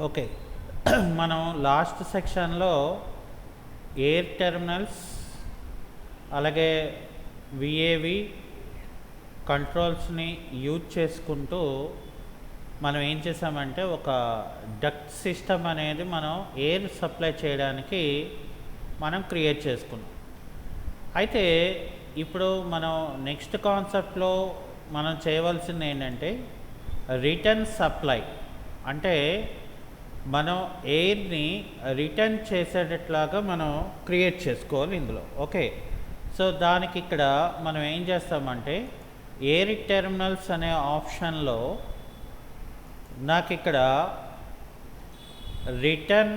Okay. మనం last సెక్షన్లో air terminals అలాగే విఏవి కంట్రోల్స్ని యూజ్ చేసుకుంటూ మనం ఏం చేసామంటే ఒక డక్ట్ సిస్టమ్ అనేది మనం ఎయిర్ సప్లై చేయడానికి మనం క్రియేట్ చేసుకున్నాం. అయితే ఇప్పుడు మనం నెక్స్ట్ కాన్సెప్ట్లో మనం చేయవలసింది ఏంటంటే రిటర్న్ సప్లై, అంటే మనం ఎయిర్ని రిటర్న్ చేసేటట్లాగా మనం క్రియేట్ చేసుకోవాలి ఇందులో. ఓకే, సో దానికి ఇక్కడ మనం ఏం చేస్తామంటే ఎయిర్ టెర్మినల్స్ అనే ఆప్షన్లో నాకు ఇక్కడ రిటర్న్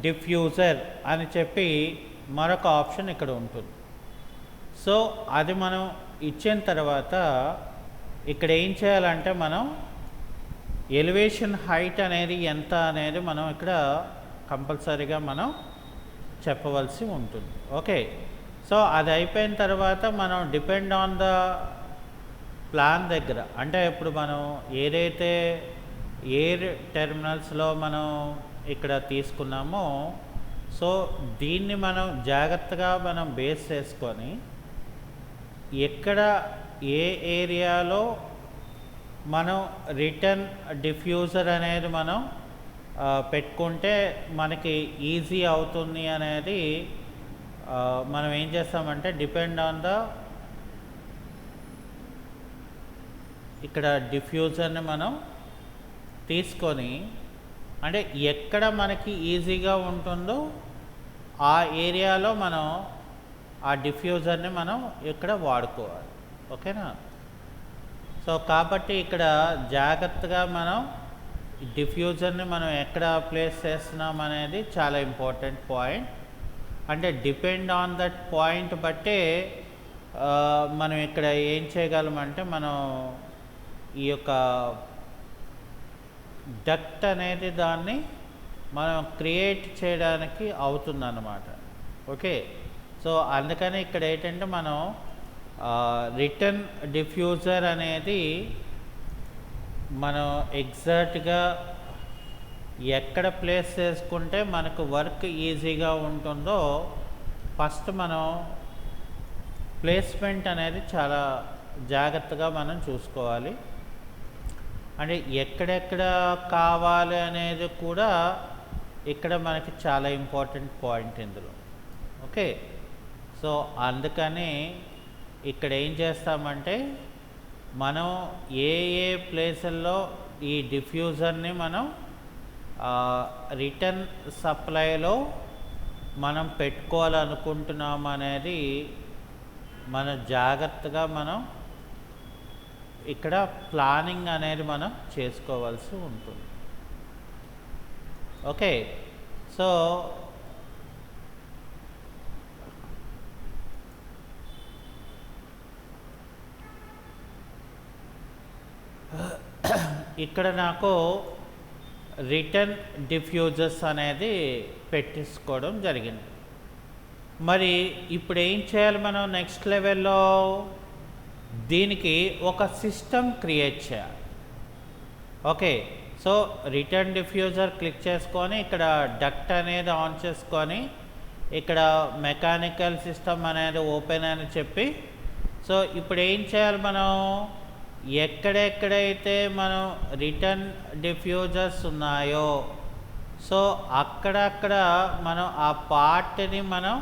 డిఫ్యూజర్ అని చెప్పి మరొక ఆప్షన్ ఇక్కడ ఉంటుంది. సో అది మనం ఇచ్చిన తర్వాత ఇక్కడ ఏం చేయాలంటే మనం ఎలివేషన్ హైట్ అనేది ఎంత అనేది మనం ఇక్కడ కంపల్సరీగా మనం చెప్పవలసి ఉంటుంది. ఓకే, సో అది అయిపోయిన తర్వాత మనం డిపెండ్ ఆన్ ద ప్లాన్ దగ్గర, అంటే ఇప్పుడు మనం ఏదైతే ఎయిర్ టెర్మినల్స్లో మనం ఇక్కడ తీసుకున్నామో సో దీన్ని మనం జాగ్రత్తగా మనం బేస్ చేసుకొని ఎక్కడ ఏ ఏరియాలో మనం రిటర్న్ డిఫ్యూజర్ అనేది మనం పెట్టుకుంటే మనకి ఈజీ అవుతుంది అనేది మనం ఏం చేస్తామంటే డిపెండ్ ఆన్ ద ఇక్కడ డిఫ్యూజర్ని మనం తీసుకొని, అంటే ఎక్కడ మనకి ఈజీగా ఉంటుందో ఆ ఏరియాలో మనం ఆ డిఫ్యూజర్ని మనం ఇక్కడ వాడుకోవాలి. ఓకేనా? సో కాబట్టి ఇక్కడ జాగ్రత్తగా మనం డిఫ్యూజర్ని మనం ఎక్కడ ప్లేస్ చేస్తున్నాం అనేది చాలా ఇంపార్టెంట్ పాయింట్. అంటే డిపెండ్ ఆన్ దట్ పాయింట్ బట్టే మనం ఇక్కడ ఏం చేయగలమంటే మనం ఈ యొక్క డక్ట్ అనేది దాన్ని మనం క్రియేట్ చేయడానికి అవుతుందన్నమాట. ఓకే, సో అందుకని ఇక్కడ ఏంటంటే మనం రిటర్న్ డిఫ్యూజర్ అనేది మనం ఎగ్జాక్ట్గా ఎక్కడ ప్లేస్ చేసుకుంటే మనకు వర్క్ ఈజీగా ఉంటుందో ఫస్ట్ మనం ప్లేస్మెంట్ అనేది చాలా జాగ్రత్తగా మనం చూసుకోవాలి. అంటే ఎక్కడెక్కడ కావాలి అనేది కూడా ఇక్కడ మనకి చాలా ఇంపార్టెంట్ పాయింట్ ఇందులో. ఓకే, సో అందుకని ఇక్కడ ఏం చేస్తామంటే మనం ఏ ఏ ప్లేసుల్లో ఈ డిఫ్యూజర్ని మనం రిటర్న్ సప్లైలో మనం పెట్టుకోవాలనుకుంటున్నాం అనేది మన జాగ్రత్తగా మనం ఇక్కడ ప్లానింగ్ అనేది మనం చేసుకోవాల్సి ఉంటుంది. ఓకే, సో ఇక్కడ నాకు రిటర్న్ డిఫ్యూజర్స్ అనేది పెట్టించుకోవడం జరిగింది. మరి ఇప్పుడు ఏం చేయాలి మనం నెక్స్ట్ లెవెల్లో? దీనికి ఒక సిస్టమ్ క్రియేట్ చేయాలి. Okay, so return diffuser click చేసుకొని ఇక్కడ డక్ట్ అనేది ఆన్ చేసుకొని ఇక్కడ మెకానికల్ సిస్టమ్ అనేది ఓపెన్ అని చెప్పి, సో ఇప్పుడు ఏం చేయాలి మనం ఎక్కడెక్కడైతే మనం రిటర్న్ డిఫ్యూజర్స్ ఉన్నాయో సో అక్కడక్కడ మనం ఆ పార్ట్ని మనం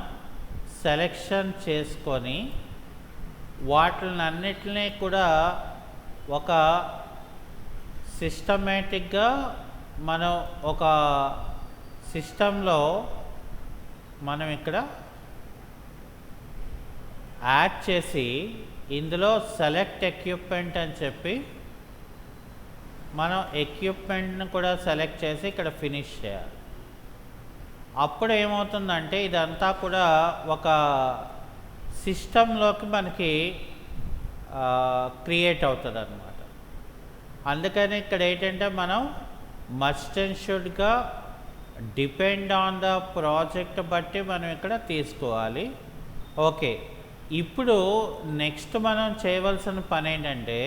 సెలెక్షన్ చేసుకొని వాటినన్నిటినీ కూడా ఒక సిస్టమేటిక్గా మనం ఒక సిస్టంలో మనం ఇక్కడ యాడ్ చేసి ఇందులో సెలెక్ట్ ఎక్విప్మెంట్ అని చెప్పి మనం ఎక్విప్మెంట్ని కూడా సెలెక్ట్ చేసి ఇక్కడ ఫినిష్ చేయాలి. అప్పుడు ఏమవుతుందంటే ఇదంతా కూడా ఒక సిస్టంలోకి మనకి క్రియేట్ అవుతుంది అన్నమాట. అందుకని ఇక్కడ ఏంటంటే మనం మస్ట్ అండ్ షుడ్గా డిపెండ్ ఆన్ ద ప్రాజెక్ట్ బట్టి మనం ఇక్కడ తీసుకోవాలి. ఓకే, ఇప్పుడు నెక్స్ట్ మనం చేయవలసిన పని ఏంటంటే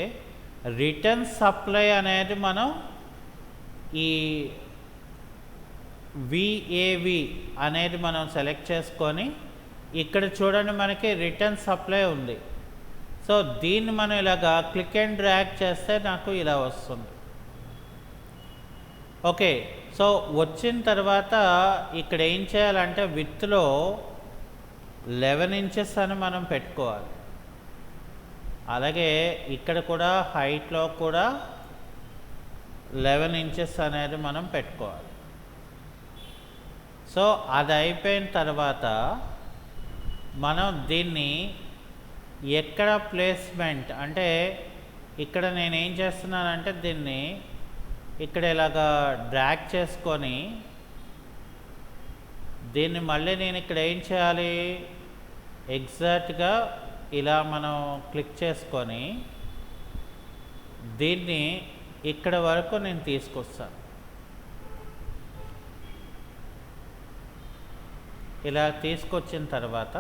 రిటర్న్ సప్లై అనేది మనం ఈ విఏవి అనేది మనం సెలెక్ట్ చేసుకొని ఇక్కడ చూడండి మనకి రిటర్న్ సప్లై ఉంది. సో దీన్ని మనం ఇలాగా క్లిక్ అండ్ డ్రాగ్ చేస్తే నాకు ఇలా వస్తుంది. ఓకే, సో వచ్చిన తర్వాత ఇక్కడ ఏం చేయాలంటే విత్లో 11 ఇంచెస్ అని మనం పెట్టుకోవాలి. అలాగే ఇక్కడ కూడా హైట్లో కూడా 11 ఇంచెస్ అనేది మనం పెట్టుకోవాలి. సో అది అయిపోయిన తర్వాత మనం దీన్ని ఎక్కడ ప్లేస్మెంట్ అంటే ఇక్కడ నేను ఏం చేస్తున్నానంటే దీన్ని ఇక్కడ ఇలాగా డ్రాగ్ చేసుకొని దీన్ని మళ్ళీ నేను ఇక్కడ ఏం చేయాలి, ఎగ్జాక్ట్గా ఇలా మనం క్లిక్ చేసుకొని దీన్ని ఇక్కడ వరకు నేను తీసుకొస్తాను. ఇలా తీసుకొచ్చిన తర్వాత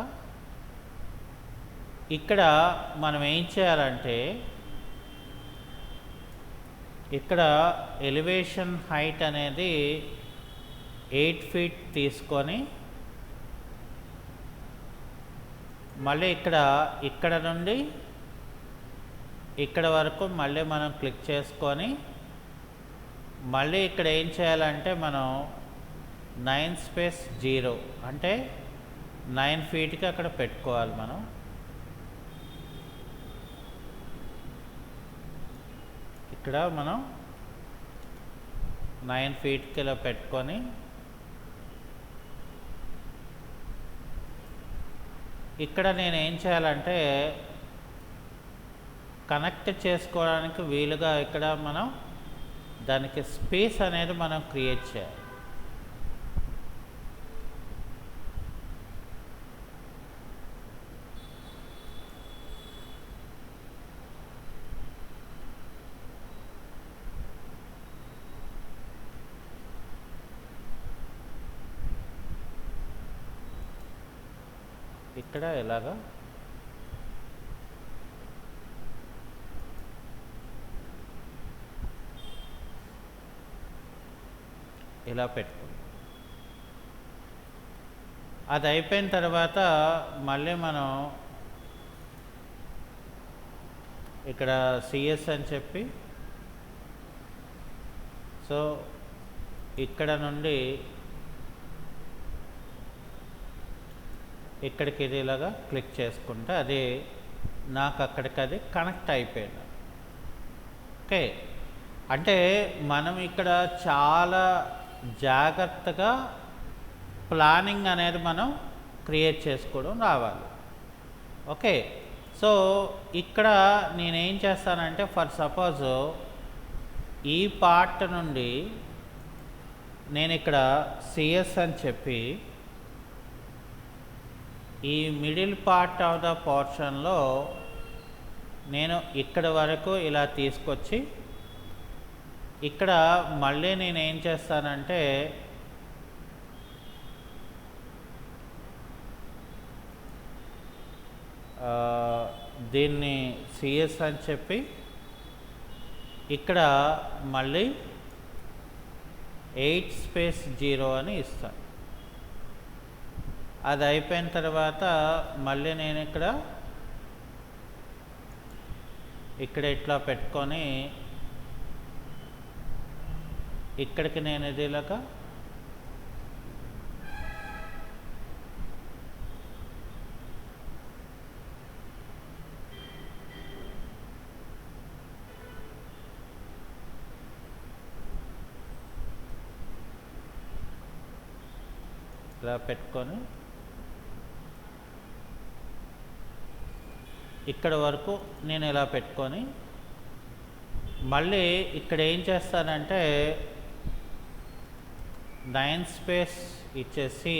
ఇక్కడ మనం ఏం చేయాలంటే ఇక్కడ ఎలివేషన్ హైట్ అనేది 8 ఫీట్ తీసుకొని మళ్ళీ ఇక్కడ నుండి ఇక్కడ వరకు మళ్ళీ మనం క్లిక్ చేసుకొని మళ్ళీ ఇక్కడ ఏం చేయాలంటే మనం 9:0 అంటే 9 ఫీట్కి అక్కడ పెట్టుకోవాలి. మనం ఇక్కడ మనం 9 ఫీట్కి ఇలా పెట్టుకొని ఇక్కడ నేను ఏం చేయాలంటే కనెక్ట్ చేసుకోవడానికి వీలుగా ఇక్కడ మనం దానికి స్పేస్ అనేది మనం క్రియేట్ చేయాలి. ఇక్కడ ఎలాగా ఇలా పెట్టుకుంటాం. అది అయిపోయిన తర్వాత మళ్ళీ మనం ఇక్కడ సిఎస్ అని చెప్పి సో ఇక్కడ నుండి ఇక్కడికి ఇది ఇలాగా క్లిక్ చేసుకుంటే అది నాకు అక్కడికి అది కనెక్ట్ అయిపోయింది. ఓకే, అంటే మనం ఇక్కడ చాలా జాగ్రత్తగా ప్లానింగ్ అనేది మనం క్రియేట్ చేసుకోవడం రావాలి. ఓకే, సో ఇక్కడ నేనేం చేస్తానంటే ఫర్ సపోజ్ ఈ పార్ట్ నుండి నేను ఇక్కడ సిఎస్ అని చెప్పి ఈ మిడిల్ పార్ట్ ఆఫ్ ద పోర్షన్లో నేను ఇక్కడ వరకు ఇలా తీసుకొచ్చి ఇక్కడ మళ్ళీ నేను ఏం చేస్తానంటే దీన్ని సిఎస్ అని చెప్పి ఇక్కడ మళ్ళీ 8:0 అని ఇస్తాను. అది అయిపోయిన తర్వాత మళ్ళీ నేను ఇక్కడ ఇట్లా పెట్టుకొని ఇక్కడికి నేను ఇది ఇలాగా ఇలా పెట్టుకొని ఇక్కడ వరకు నేను ఇలా పెట్టుకొని మళ్ళీ ఇక్కడ ఏం చేస్తానంటే 9 స్పేస్ ఇచ్చేసి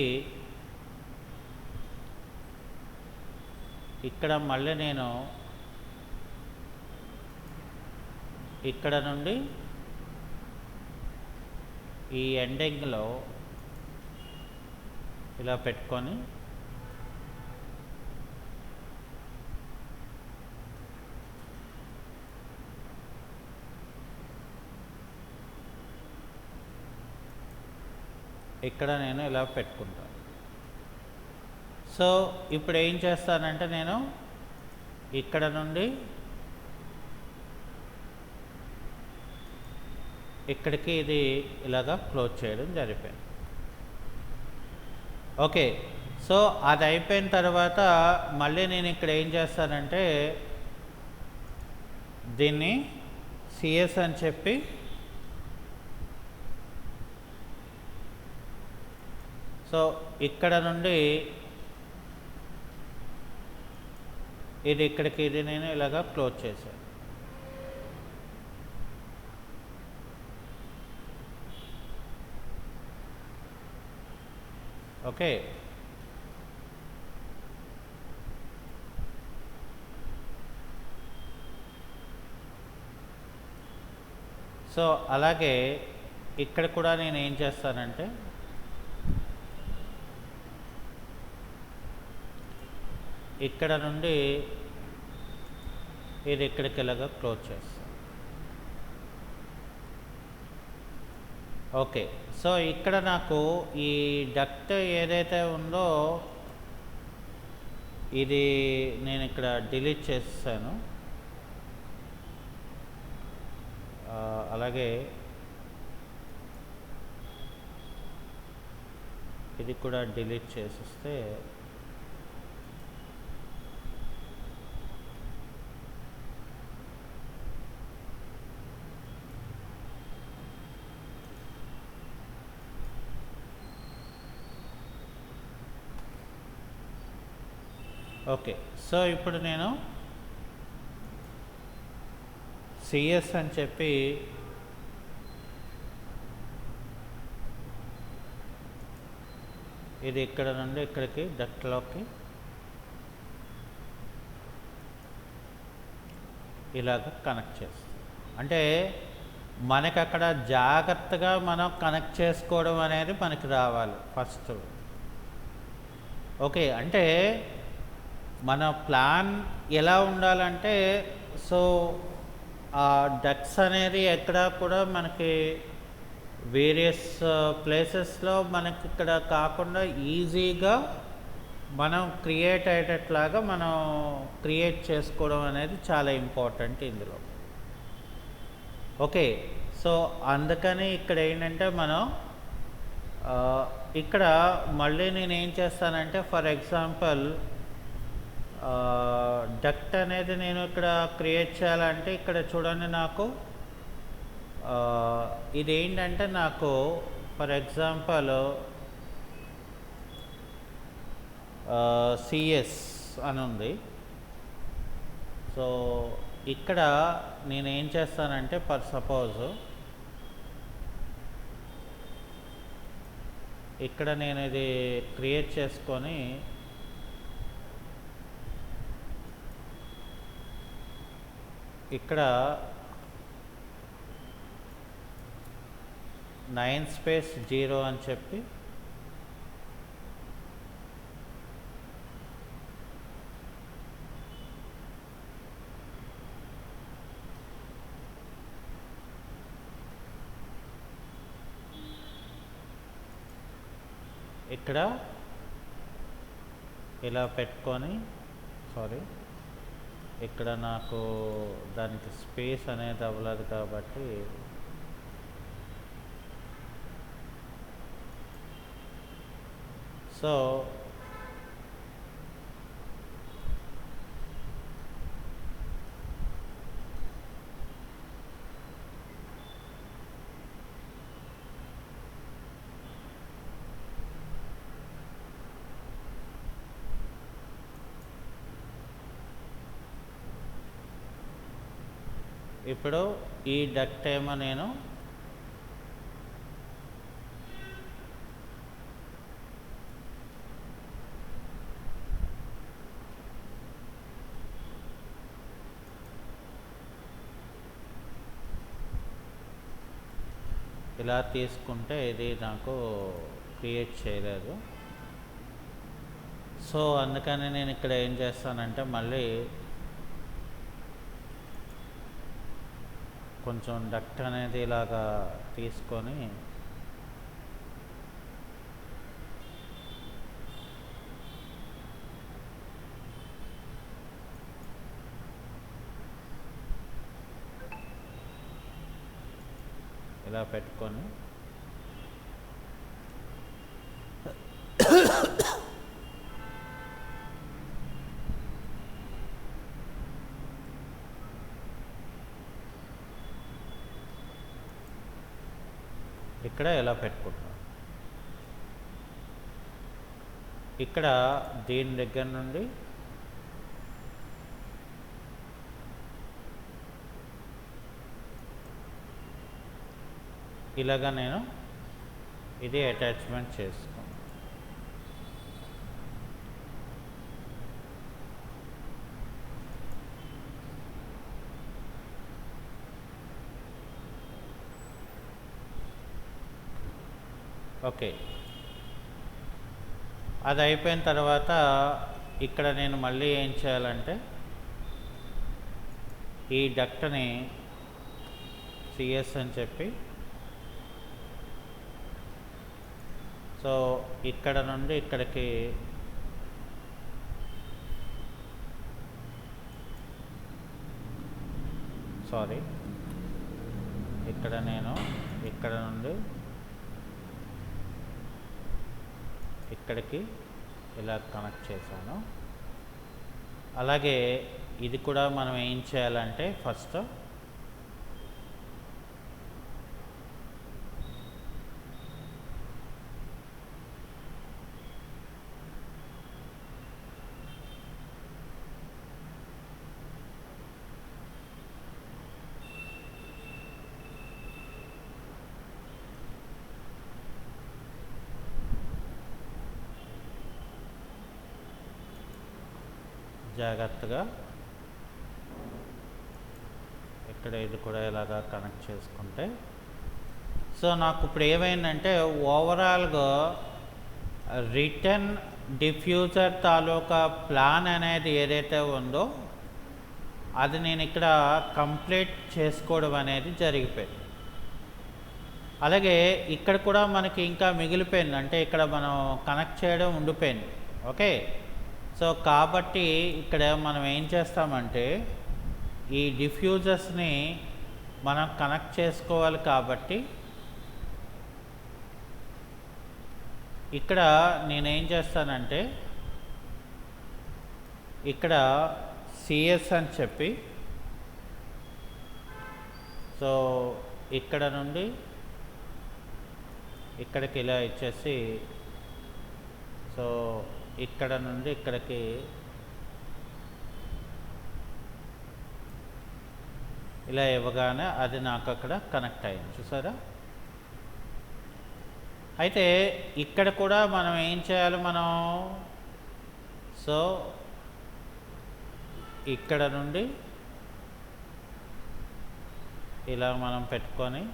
ఇక్కడ మళ్ళీ నేను ఇక్కడ నుండి ఈ ఎండింగ్లో ఇలా పెట్టుకొని ఇక్కడ నేను ఇలా పెట్టుకుంటాను. సో ఇప్పుడు ఏం చేస్తానంటే నేను ఇక్కడ నుండి ఇక్కడికి ఇది ఇలాగా క్లోజ్ చేయడం జరిపోయింది. ఓకే, సో అది అయిపోయిన తర్వాత మళ్ళీ నేను ఇక్కడ ఏం చేస్తానంటే దీన్ని సిఎస్ అని చెప్పి సో ఇక్కడ నుండి ఇది ఇక్కడికి ఇది నేను ఇలాగా క్లోజ్ చేశాను. ఓకే, సో అలాగే ఇక్కడ కూడా నేను ఏం చేస్తానంటే ఇక్కడ నుండి ఇది ఇక్కడికి ఇలాగా క్లోజ్ చేస్తాను. ఓకే, సో ఇక్కడ నాకు ఈ డక్ట్ ఏదైతే ఉందో ఇది నేను ఇక్కడ డిలీట్ చేస్తాను. అలాగే ఇది కూడా డిలీట్ చేసేస్తే ఓకే, సో ఇప్పుడు నేను సిఎస్ అని చెప్పి ఇది ఇక్కడ నుండి ఇక్కడికి డక్ట్లోకి ఇలాగ కనెక్ట్ చేస్తాం. అంటే మనకి అక్కడ జాగ్రత్తగా మనం కనెక్ట్ చేసుకోవడం అనేది మనకి రావాలి ఫస్ట్. ఓకే, అంటే మన ప్లాన్ ఎలా ఉండాలంటే సో ఆ డక్ట్స్ అనేది ఎక్కడ కూడా మనకి వేరియస్ ప్లేసెస్లో మనకి ఇక్కడ కాకుండా ఈజీగా మనం క్రియేట్ అయ్యేటట్లాగా మనం క్రియేట్ చేసుకోవడం అనేది చాలా ఇంపార్టెంట్ ఇందులో. ఓకే, సో అందుకని ఇక్కడ ఏంటంటే మనం ఇక్కడ మళ్ళీ నేను ఏం చేస్తానంటే ఫర్ ఎగ్జాంపుల్ డక్ట్ అనేది నేను ఇక్కడ క్రియేట్ చేయాలంటే ఇక్కడ చూడండి నాకు ఇదేంటంటే నాకు ఫర్ ఎగ్జాంపుల్ సిఎస్ అని ఉంది. సో ఇక్కడ నేను ఏం చేస్తానంటే ఫర్ సపోజ్ ఇక్కడ నేను ఇది క్రియేట్ చేసుకొని ఇక్కడ 9 అని చెప్పి ఇక్కడ ఇలా పెట్టుకొని ఇక్కడ నాకు దానికి స్పేస్ అనేది అవ్వలేదు కాబట్టి సో ఇప్పుడు ఈ డక్ట్ ఏమో నేను ఇలా తీసుకుంటే ఇది నాకు క్రియేట్ చేయలేదు. సో అందుకని నేను ఇక్కడ ఏం చేస్తానంటే మళ్ళీ కొంచెం డక్ట్ అనేది ఇలాగా తీసుకొని ఇలా పెట్టుకొని ఇక్కడ ఎలా పెట్టుకుంటాం. ఇక్కడ దీని దగ్గర నుండి ఇలాగా నేను ఇది అటాచ్మెంట్ చేసుకోను. ఓకే, అది అయిపోయిన తర్వాత ఇక్కడ నేను మళ్ళీ ఏం చేయాలంటే ఈ డక్ట్ని సిఎస్ అని చెప్పి, సో ఇక్కడ నుండి ఇక్కడికి ఇక్కడ నేను ఇక్కడ నుండి ఇక్కడికి ఇలా కనెక్ట్ చేశాను. అలాగే ఇది కూడా మనం ఏం చేయాలంటే ఫస్ట్ జాగ్రత్తగా ఇక్కడ ఇది కూడా ఇలాగా కనెక్ట్ చేసుకుంటే, సో నాకు ఇప్పుడు ఏమైందంటే ఓవరాల్గా రిటర్న్ డిఫ్యూజర్ తాలూకా ప్లాన్ అనేది ఏదైతే ఉందో అది నేను ఇక్కడ కంప్లీట్ చేసుకోవడం అనేది జరిగిపోయింది. అలాగే ఇక్కడ కూడా మనకి ఇంకా మిగిలిపోయింది, అంటే ఇక్కడ మనం కనెక్ట్ చేయడం ఉండిపోయింది. ఓకే, సో కాబట్టి ఇక్కడ మనం ఏం చేస్తామంటే ఈ డిఫ్యూజర్స్ని మనం కనెక్ట్ చేసుకోవాలి. కాబట్టి ఇక్కడ నేనేం చేస్తానంటే ఇక్కడ సిఎస్ అని చెప్పి, సో ఇక్కడ నుండి ఇక్కడికి ఇలా ఇచ్చేసి, సో ఇక్కడ నుండి ఇక్కడికి ఇలా ఇవ్వగానే అది నాకు అక్కడ కనెక్ట్ అయింది, చూసారా. అయితే ఇక్కడ కూడా మనం ఏం చేయాలి, మనం సో ఇక్కడ నుండి ఇలా మనం పెట్టుకొని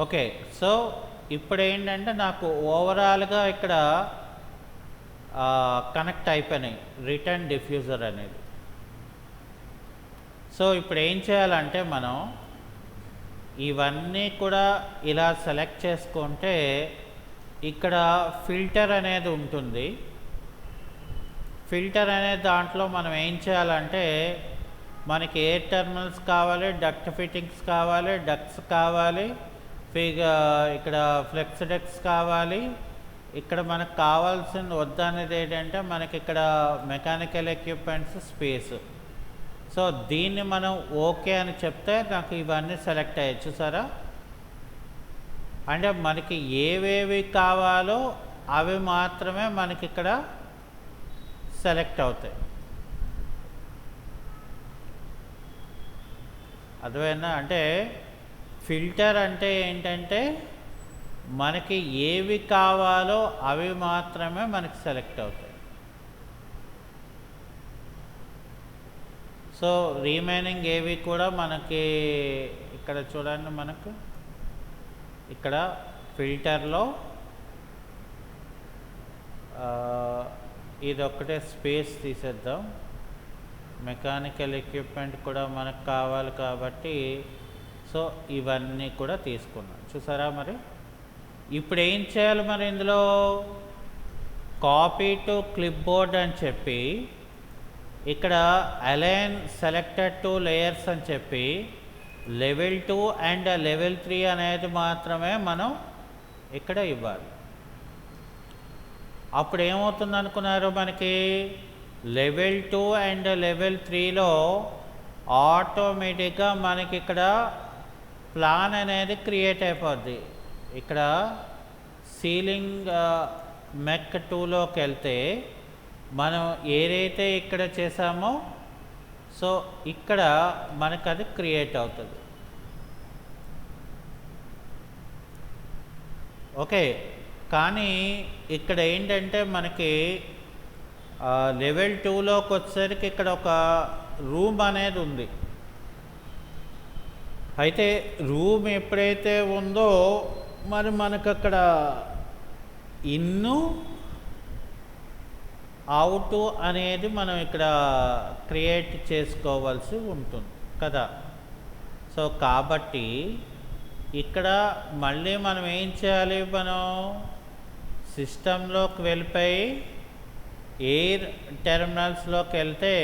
ఓకే, సో ఇప్పుడు ఏంటంటే నాకు ఓవరాల్గా ఇక్కడ కనెక్ట్ అయిపోయినాయి రిటర్న్ డిఫ్యూజర్ అనేది. సో ఇప్పుడు ఏం చేయాలంటే మనం ఇవన్నీ కూడా ఇలా సెలెక్ట్ చేసుకుంటే ఇక్కడ ఫిల్టర్ అనేది ఉంటుంది. ఫిల్టర్ అనే దాంట్లో మనం ఏం చేయాలంటే మనకి ఎయిర్ టెర్మినల్స్ కావాలి, డక్ట్ ఫిట్టింగ్స్ కావాలి, డక్ట్స్ కావాలి, ఇక్కడ ఫ్లెక్స్ డక్ట్స్ కావాలి. ఇక్కడ మనకు కావాల్సిన వద్దనేది ఏంటంటే మనకి ఇక్కడ మెకానికల్ ఎక్విప్మెంట్స్ స్పేస్. సో దీన్ని మనం ఓకే అని చెప్తే నాకు ఇవన్నీ సెలెక్ట్ అయ్యాయి, చూసారా. అంటే మనకి ఏవేవి కావాలో అవి మాత్రమే మనకి ఇక్కడ సెలెక్ట్ అవుతాయి. అర్థమైందా? అంటే ఫిల్టర్ అంటే ఏంటంటే మనకి ఏవి కావాలో అవి మాత్రమే మనకి సెలెక్ట్ అవుతాయి. సో రిమైనింగ్ ఏవి కూడా మనకి ఇక్కడ చూడండి, మనకు ఇక్కడ ఫిల్టర్లో ఇది ఒక్కటే స్పేస్ తీసేద్దాం. మెకానికల్ ఎక్విప్మెంట్ కూడా మనకు కావాలి కాబట్టి సో ఇవన్నీ కూడా తీసుకున్నాను. చూసారా? మరి ఇప్పుడు ఏం చేయాలి మరి ఇందులో? కాపీ టు క్లిప్ బోర్డ్ అని చెప్పి ఇక్కడ అలైన్ సెలెక్టెడ్ టు లేయర్స్ అని చెప్పి లెవెల్ 2 అండ్ లెవెల్ 3 అనేది మాత్రమే మనం ఇక్కడ ఇవ్వాలి. అప్పుడు ఏమవుతుంది అనుకున్నారు? మనకి లెవెల్ 2 అండ్ లెవెల్ 3లో ఆటోమేటిక్గా మనకి ఇక్కడ ప్లాన్ అనేది క్రియేట్ అయిపోద్ది. ఇక్కడ సీలింగ్ మెక్ 2లోకి వెళ్తే మనం ఏదైతే ఇక్కడ చేసామో సో ఇక్కడ మనకు అది క్రియేట్ అవుతుంది. ఓకే, కానీ ఇక్కడ ఏంటంటే మనకి లెవెల్ 2లోకి వచ్చేసరికి ఇక్కడ ఒక రూమ్ అనేది ఉంది. అయితే రూమ్ ఎప్పుడైతే ఉందో మరి మనకు అక్కడ ఇన్ను అవుట్ అనేది మనం ఇక్కడ క్రియేట్ చేసుకోవాల్సి ఉంటుంది కదా. సో కాబట్టి ఇక్కడ మళ్ళీ మనం ఏం చేయాలి? మనం సిస్టంలోకి వెళ్ళిపోయి ఎయిర్ టెర్మినల్స్లోకి వెళ్తే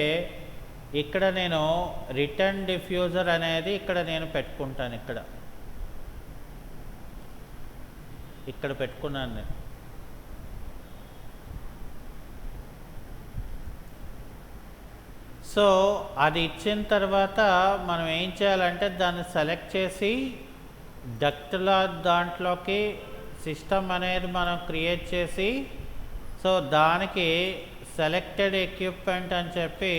ఇక్కడ నేను రిటర్న్ డిఫ్యూజర్ అనేది ఇక్కడ నేను పెట్టుకుంటాను. ఇక్కడ పెట్టుకున్నాను నేను. సో అది ఇచ్చిన తర్వాత మనం ఏం చేయాలంటే దాన్ని సెలెక్ట్ చేసి డక్ట్ల దాంట్లోకి సిస్టమ్ అనేది మనం క్రియేట్ చేసి సో దానికి సెలెక్టెడ్ ఎక్విప్మెంట్ అని చెప్పి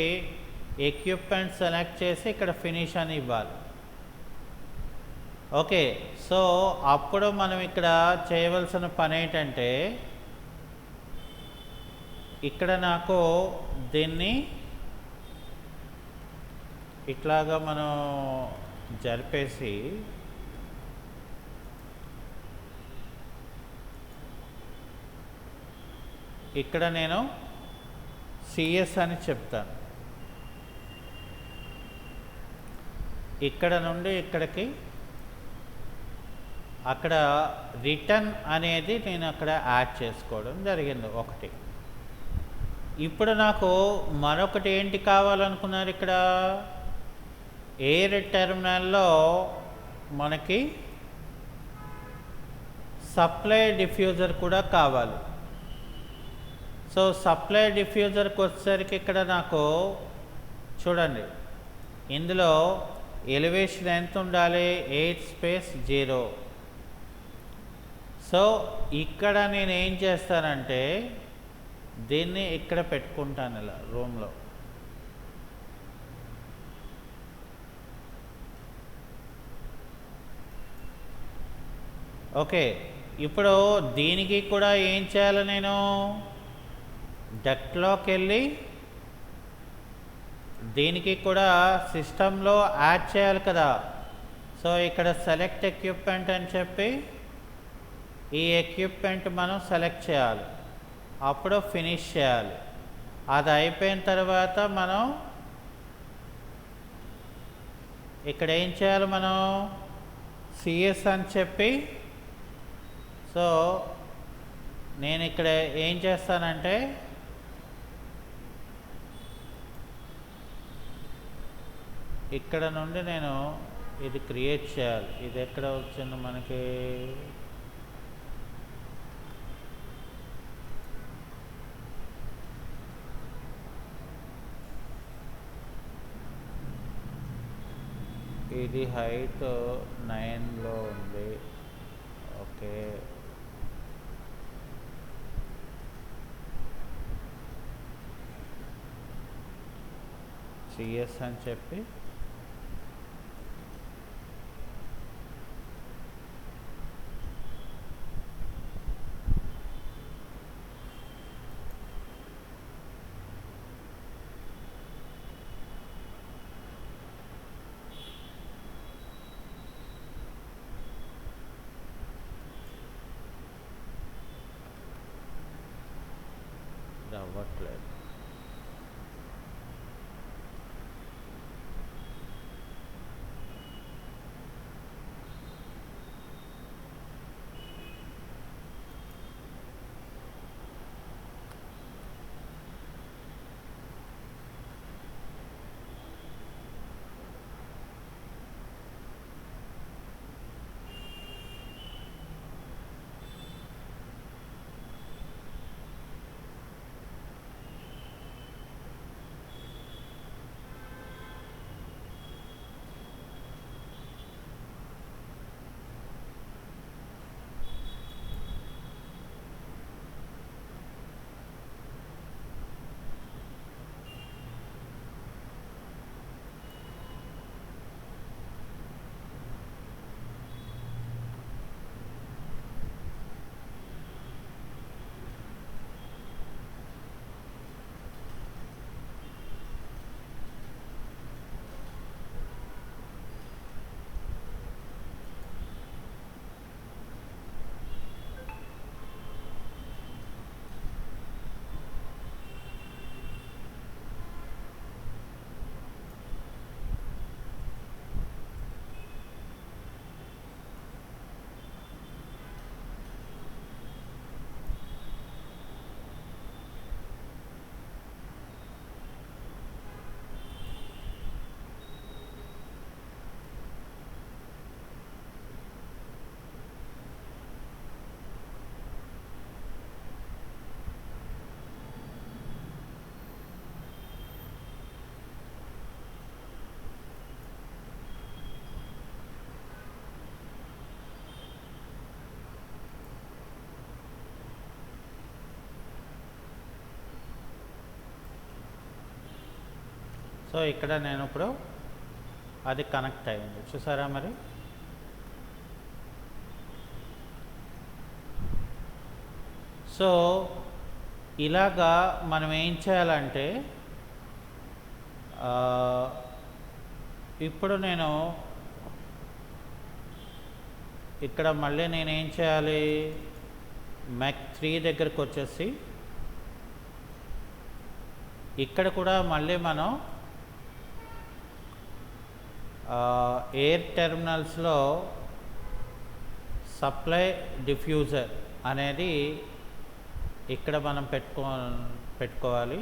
ఎక్విప్మెంట్ సెలెక్ట్ చేసి ఇక్కడ ఫినిష్ అని ఇవ్వాలి. ఓకే, సో అప్పుడు మనం ఇక్కడ చేయవలసిన పని ఏంటంటే ఇక్కడ నాకు దీన్ని ఇట్లాగా మనం జరిపేసి ఇక్కడ నేను సిఎస్ అని చెప్తాను. ఇక్కడ నుండి ఇక్కడికి అక్కడ రిటర్న్ అనేది నేను అక్కడ యాడ్ చేసుకోవడం జరిగింది ఒకటి. ఇప్పుడు నాకు మరొకటి ఏంటి కావాలనుకున్నారు? ఇక్కడ ఎయిర్ టెర్మినల్లో మనకి సప్లై డిఫ్యూజర్ కూడా కావాలి. సో సప్లై డిఫ్యూజర్కి వచ్చేసరికి ఇక్కడ నాకు చూడండి ఇందులో ఎలివేషన్ ఎంత ఉండాలి? 8:0. సో ఇక్కడ నేను ఏం చేస్తానంటే దీన్ని ఇక్కడ పెట్టుకుంటాను ఇలా రూమ్లో. ఓకే, ఇప్పుడు దీనికి కూడా ఏం చేయాలి? నేను డక్ట్లోకి వెళ్ళి దీనికి కూడా సిస్టంలో యాడ్ చేయాలి కదా. సో ఇక్కడ సెలెక్ట్ ఎక్విప్మెంట్ అని చెప్పి ఈ ఎక్విప్మెంట్ మనం సెలెక్ట్ చేయాలి. అప్పుడు ఫినిష్ చేయాలి. అది అయిపోయిన తర్వాత మనం ఇక్కడ ఏం చేయాలి? మనం సిఎస్ అని చెప్పి సో నేను ఇక్కడ ఏం చేస్తానంటే ఇక్కడ నుండి నేను ఇది క్రియేట్ చేయాలి. ఇది ఎక్కడ వచ్చింది మనకి? ఇది హైట్ 9లో ఉంది. ఓకే, సిఎస్ అని చెప్పి అవ్వట్లేదు. సో ఇక్కడ నేను ఇప్పుడు అది కనెక్ట్ అయింది, చూసారా మరి. సో ఇలాగా మనం ఏం చేయాలంటే ఇప్పుడు నేను ఇక్కడ మళ్ళీ నేనేం చేయాలి, మ్యాక్ 3 దగ్గరకు వచ్చేసి ఇక్కడ కూడా మళ్ళీ మనం ఎయిర్ టెర్మినల్స్లో సప్లై డిఫ్యూజర్ అనేది ఇక్కడ మనం పెట్టుకోవాలి.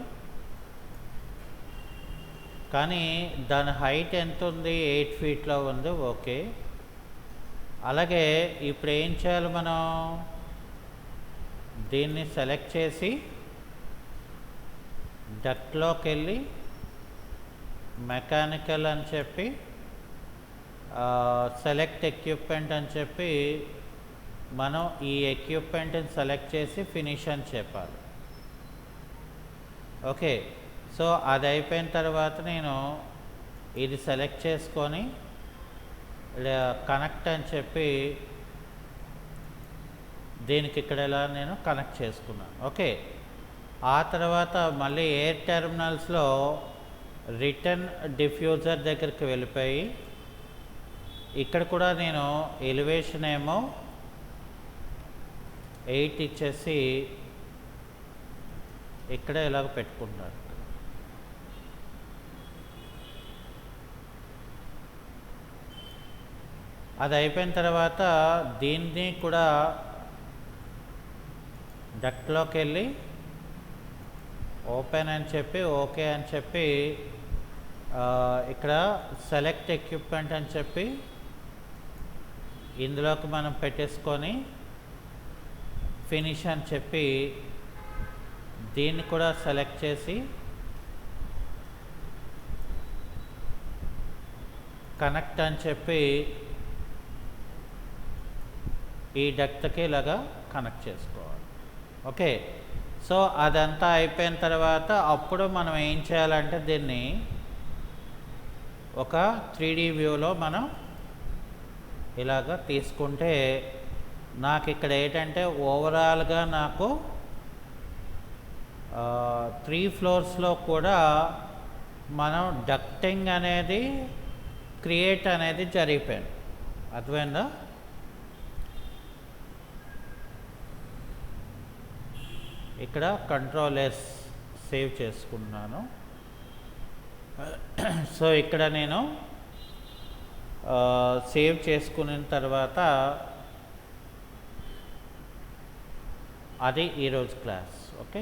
కానీ దాని హైట్ ఎంత ఉంది, 8 ఫీట్లో ఉంది. ఓకే, అలాగే ఇప్పుడు ఏం చేయాలి, మనం దీన్ని సెలెక్ట్ చేసి డక్ట్లోకి వెళ్ళి మెకానికల్ అని చెప్పి సెలెక్ట్ ఎక్విప్మెంట్ అని చెప్పి మనం ఈ ఎక్విప్మెంట్ని సెలెక్ట్ చేసి ఫినిష్ అని చెప్పాలి. ఓకే, సో అది అయిపోయిన తర్వాత నేను ఇది సెలెక్ట్ చేసుకొని కనెక్ట్ అని చెప్పి దీనికి ఇక్కడ ఇలా నేను కనెక్ట్ చేసుకున్నాను. ఓకే, ఆ తర్వాత మళ్ళీ ఎయిర్ టెర్మినల్స్లో రిటర్న్ డిఫ్యూజర్ దగ్గరికి వెళ్ళిపోయి ఇక్కడ కూడా నేను ఎలివేషన్ ఏమో 8 ఇచ్చేసి ఇక్కడ ఇలాగ పెట్టుకుంటున్నాను. అది అయిపోయిన తర్వాత దీన్ని కూడా డక్ట్లోకి వెళ్ళి ఓపెన్ అని చెప్పి ఓకే అని చెప్పి ఇక్కడ సెలెక్ట్ ఎక్విప్మెంట్ అని చెప్పి ఇందులోకి మనం పెట్టేసుకొని ఫినిష్ అని చెప్పి దీన్ని కూడా సెలెక్ట్ చేసి కనెక్ట్ అని చెప్పి ఈ డక్ట్కి ఇలాగా కనెక్ట్ చేసుకోవాలి. ఓకే, సో అదంతా అయిపోయిన తర్వాత అప్పుడు మనం ఏం చేయాలంటే దీన్ని ఒక 3D వ్యూలో మనం ఇలాగ తీసుకుంటే నాకు ఇక్కడ ఏంటంటే ఓవరాల్గా నాకు 3 ఫ్లోర్స్లో కూడా మనం డక్టింగ్ అనేది క్రియేట్ అనేది జరిగిపోయింది. అర్థమైందా? ఇక్కడ కంట్రోల్ S సేవ్ చేసుకున్నాను. సో ఇక్కడ నేను సేవ్ చేసుకున్న తర్వాత అది ఈరోజు క్లాస్. ఓకే.